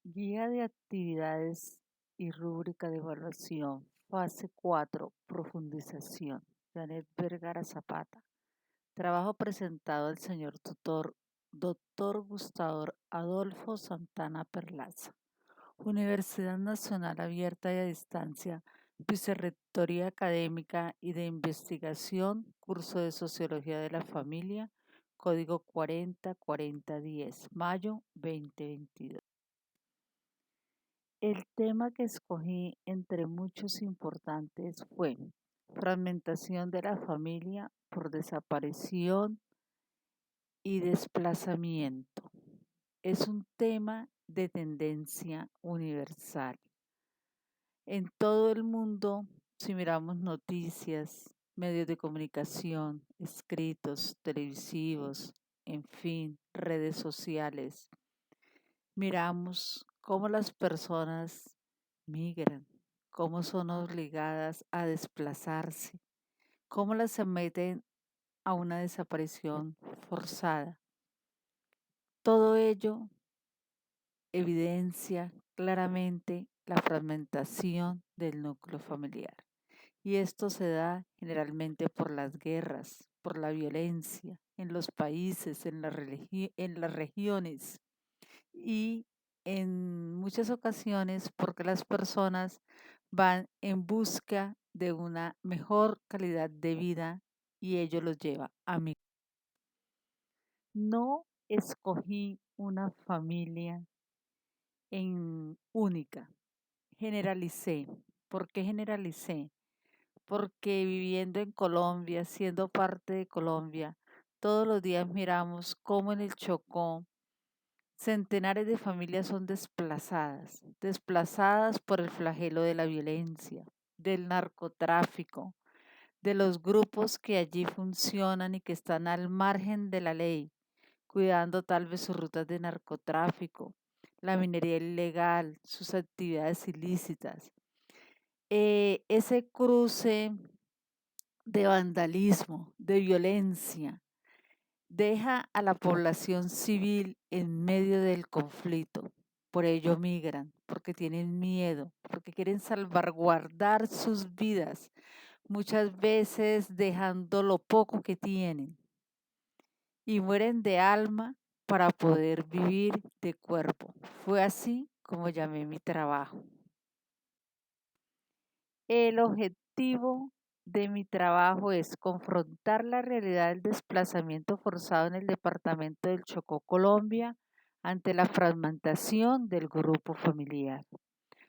Guía de actividades y rúbrica de evaluación. Fase 4. Profundización. Janet Vergara Zapata. Trabajo presentado al señor tutor, doctor Gustavo Adolfo Santana Perlaza. Universidad Nacional Abierta y a Distancia, Vicerrectoría Académica y de Investigación, Curso de Sociología de la Familia, Código 404010, mayo 2022. El tema que escogí entre muchos importantes fue fragmentación de la familia por desaparición y desplazamiento. Es un tema de tendencia universal. En todo el mundo, si miramos noticias, medios de comunicación, escritos, televisivos, en fin, redes sociales, miramos cómo las personas migran, cómo son obligadas a desplazarse, cómo las someten a una desaparición forzada. Todo ello evidencia claramente la fragmentación del núcleo familiar. Y esto se da generalmente por las guerras, por la violencia en los países, en las regiones y en muchas ocasiones porque las personas van en busca de una mejor calidad de vida y ello los lleva a mí. No escogí una familia en única, generalicé. ¿Por qué generalicé? Porque viviendo en Colombia, siendo parte de Colombia, todos los días miramos cómo en el Chocó centenares de familias son desplazadas, desplazadas por el flagelo de la violencia, del narcotráfico, de los grupos que allí funcionan y que están al margen de la ley, cuidando tal vez sus rutas de narcotráfico, la minería ilegal, sus actividades ilícitas. Ese cruce de vandalismo, de violencia, deja a la población civil en medio del conflicto. Por ello migran, porque tienen miedo, porque quieren salvaguardar sus vidas, muchas veces dejando lo poco que tienen y mueren de alma para poder vivir de cuerpo. Fue así como llamé mi trabajo. El objetivo de mi trabajo es confrontar la realidad del desplazamiento forzado en el departamento del Chocó, Colombia, ante la fragmentación del grupo familiar.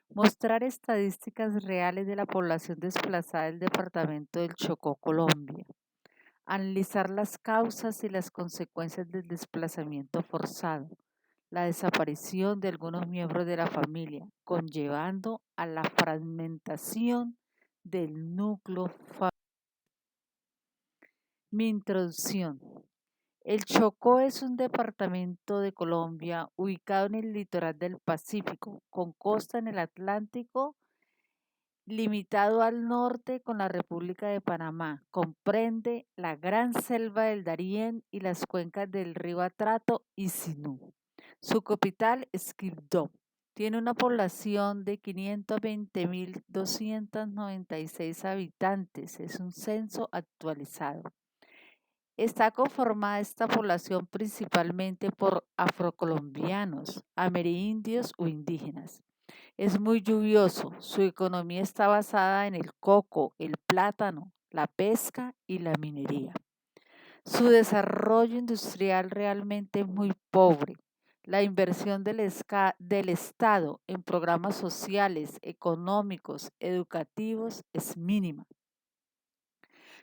Mostrar estadísticas reales de la población desplazada del departamento del Chocó, Colombia. Analizar las causas y las consecuencias del desplazamiento forzado, la desaparición de algunos miembros de la familia, conllevando a la fragmentación del núcleo familiar. Mi introducción. El Chocó es un departamento de Colombia ubicado en el litoral del Pacífico, con costa en el Atlántico, limitado al norte con la República de Panamá. Comprende la Gran Selva del Darién y las cuencas del río Atrato y Sinú. Su capital es Quibdó. Tiene una población de 520.296 habitantes. Es un censo actualizado. Está conformada esta población principalmente por afrocolombianos, amerindios o indígenas. Es muy lluvioso. Su economía está basada en el coco, el plátano, la pesca y la minería. Su desarrollo industrial realmente es muy pobre. La inversión del Estado en programas sociales, económicos, educativos es mínima.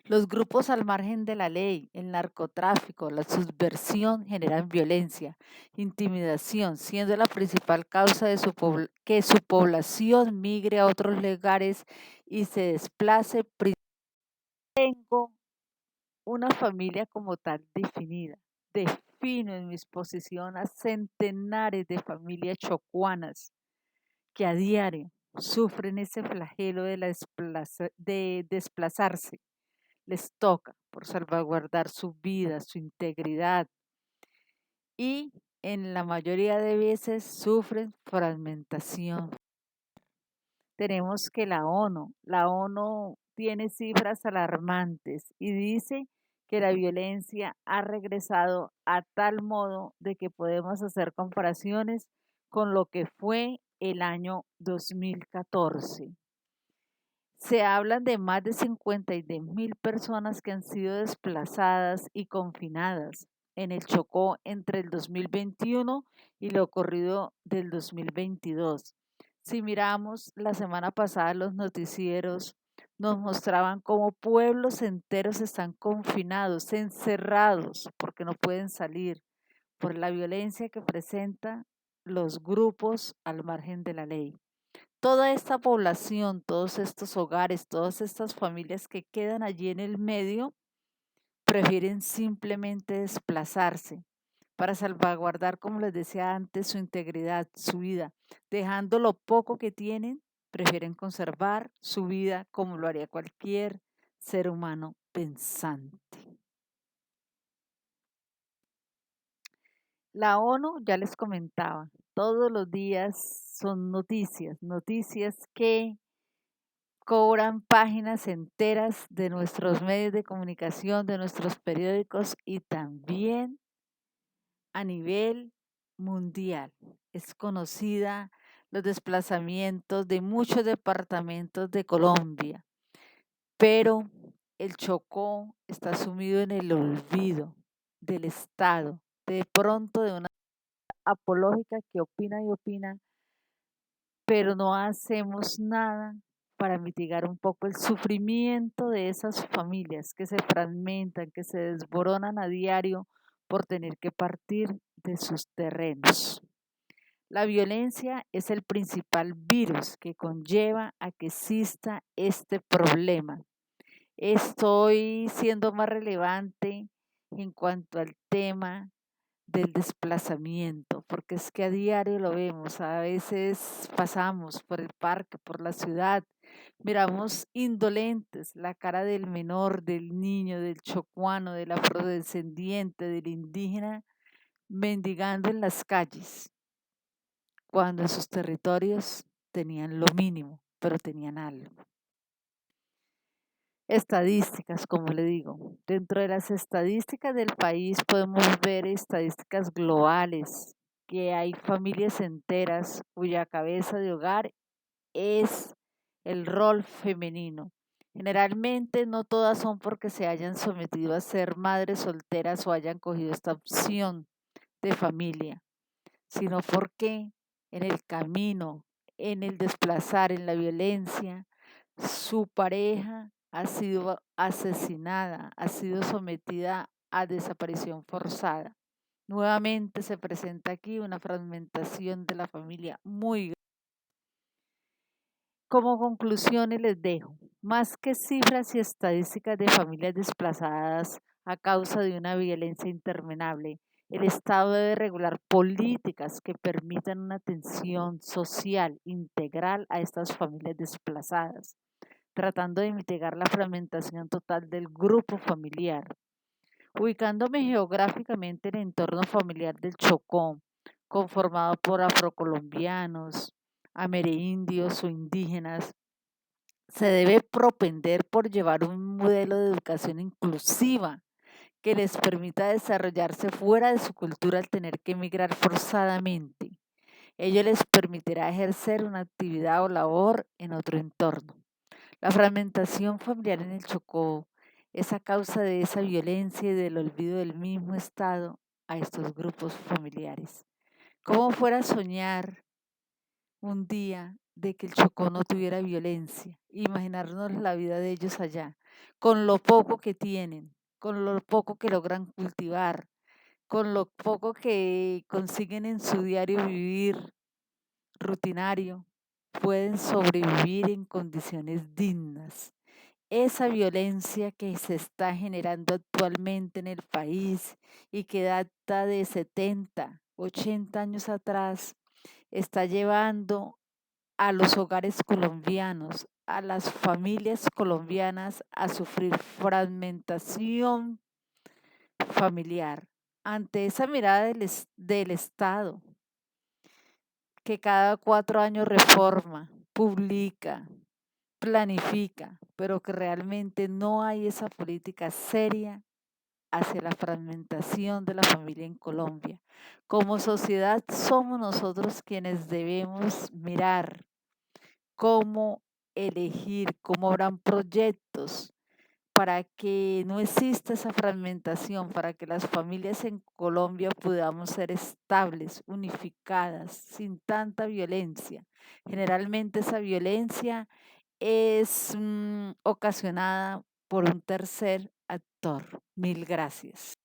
Los grupos al margen de la ley, el narcotráfico, la subversión generan violencia, intimidación, siendo la principal causa de que su población migre a otros lugares y se desplace. Tengo una familia como tal definida. Defino en mi exposición a centenares de familias chocuanas que a diario sufren ese flagelo de desplazarse. Les toca por salvaguardar su vida, su integridad y en la mayoría de veces sufren fragmentación. Tenemos que la ONU tiene cifras alarmantes y dice que la violencia ha regresado a tal modo de que podemos hacer comparaciones con lo que fue el año 2014. Se hablan de más de 52.000 personas que han sido desplazadas y confinadas en el Chocó entre el 2021 y lo ocurrido del 2022. Si miramos la semana pasada los noticieros, nos mostraban cómo pueblos enteros están confinados, encerrados, porque no pueden salir por la violencia que presentan los grupos al margen de la ley. Toda esta población, todos estos hogares, todas estas familias que quedan allí en el medio, prefieren simplemente desplazarse para salvaguardar, como les decía antes, su integridad, su vida. Dejando lo poco que tienen, prefieren conservar su vida como lo haría cualquier ser humano pensante. La ONU, ya les comentaba, todos los días son noticias, noticias que cobran páginas enteras de nuestros medios de comunicación, de nuestros periódicos y también a nivel mundial. Es conocida los desplazamientos de muchos departamentos de Colombia, pero el Chocó está sumido en el olvido del Estado, de pronto de una apológica que opina y opina, pero no hacemos nada para mitigar un poco el sufrimiento de esas familias que se fragmentan, que se desboronan a diario por tener que partir de sus terrenos. La violencia es el principal virus que conlleva a que exista este problema. Estoy siendo más relevante en cuanto al tema del desplazamiento, porque es que a diario lo vemos, a veces pasamos por el parque, por la ciudad, miramos indolentes la cara del menor, del niño, del chocuano, del afrodescendiente, del indígena, mendigando en las calles, cuando en sus territorios tenían lo mínimo, pero tenían algo. Estadísticas, como le digo. Dentro de las estadísticas del país podemos ver estadísticas globales, que hay familias enteras cuya cabeza de hogar es el rol femenino. Generalmente no todas son porque se hayan sometido a ser madres solteras o hayan cogido esta opción de familia, sino porque en el camino, en el desplazar, en la violencia, su pareja ha sido asesinada, ha sido sometida a desaparición forzada. Nuevamente se presenta aquí una fragmentación de la familia muy grande. Como conclusiones les dejo, más que cifras y estadísticas de familias desplazadas a causa de una violencia interminable, el Estado debe regular políticas que permitan una atención social integral a estas familias desplazadas, tratando de mitigar la fragmentación total del grupo familiar. Ubicándome geográficamente en el entorno familiar del Chocó, conformado por afrocolombianos, amerindios o indígenas, se debe propender por llevar un modelo de educación inclusiva que les permita desarrollarse fuera de su cultura al tener que emigrar forzadamente. Ello les permitirá ejercer una actividad o labor en otro entorno. La fragmentación familiar en el Chocó es a causa de esa violencia y del olvido del mismo Estado a estos grupos familiares. ¿Cómo fuera a soñar un día de que el Chocó no tuviera violencia? Imaginarnos la vida de ellos allá, con lo poco que tienen, con lo poco que logran cultivar, con lo poco que consiguen en su diario vivir rutinario, pueden sobrevivir en condiciones dignas. Esa violencia que se está generando actualmente en el país y que data de 70, 80 años atrás, está llevando a los hogares colombianos, a las familias colombianas a sufrir fragmentación familiar. ante esa mirada del Estado, que cada 4 años reforma, publica, planifica, pero que realmente no hay esa política seria hacia la fragmentación de la familia en Colombia. Como sociedad somos nosotros quienes debemos mirar cómo elegir, cómo habrán proyectos para que no exista esa fragmentación, para que las familias en Colombia podamos ser estables, unificadas, sin tanta violencia. Generalmente esa violencia es ocasionada por un tercer actor. Mil gracias.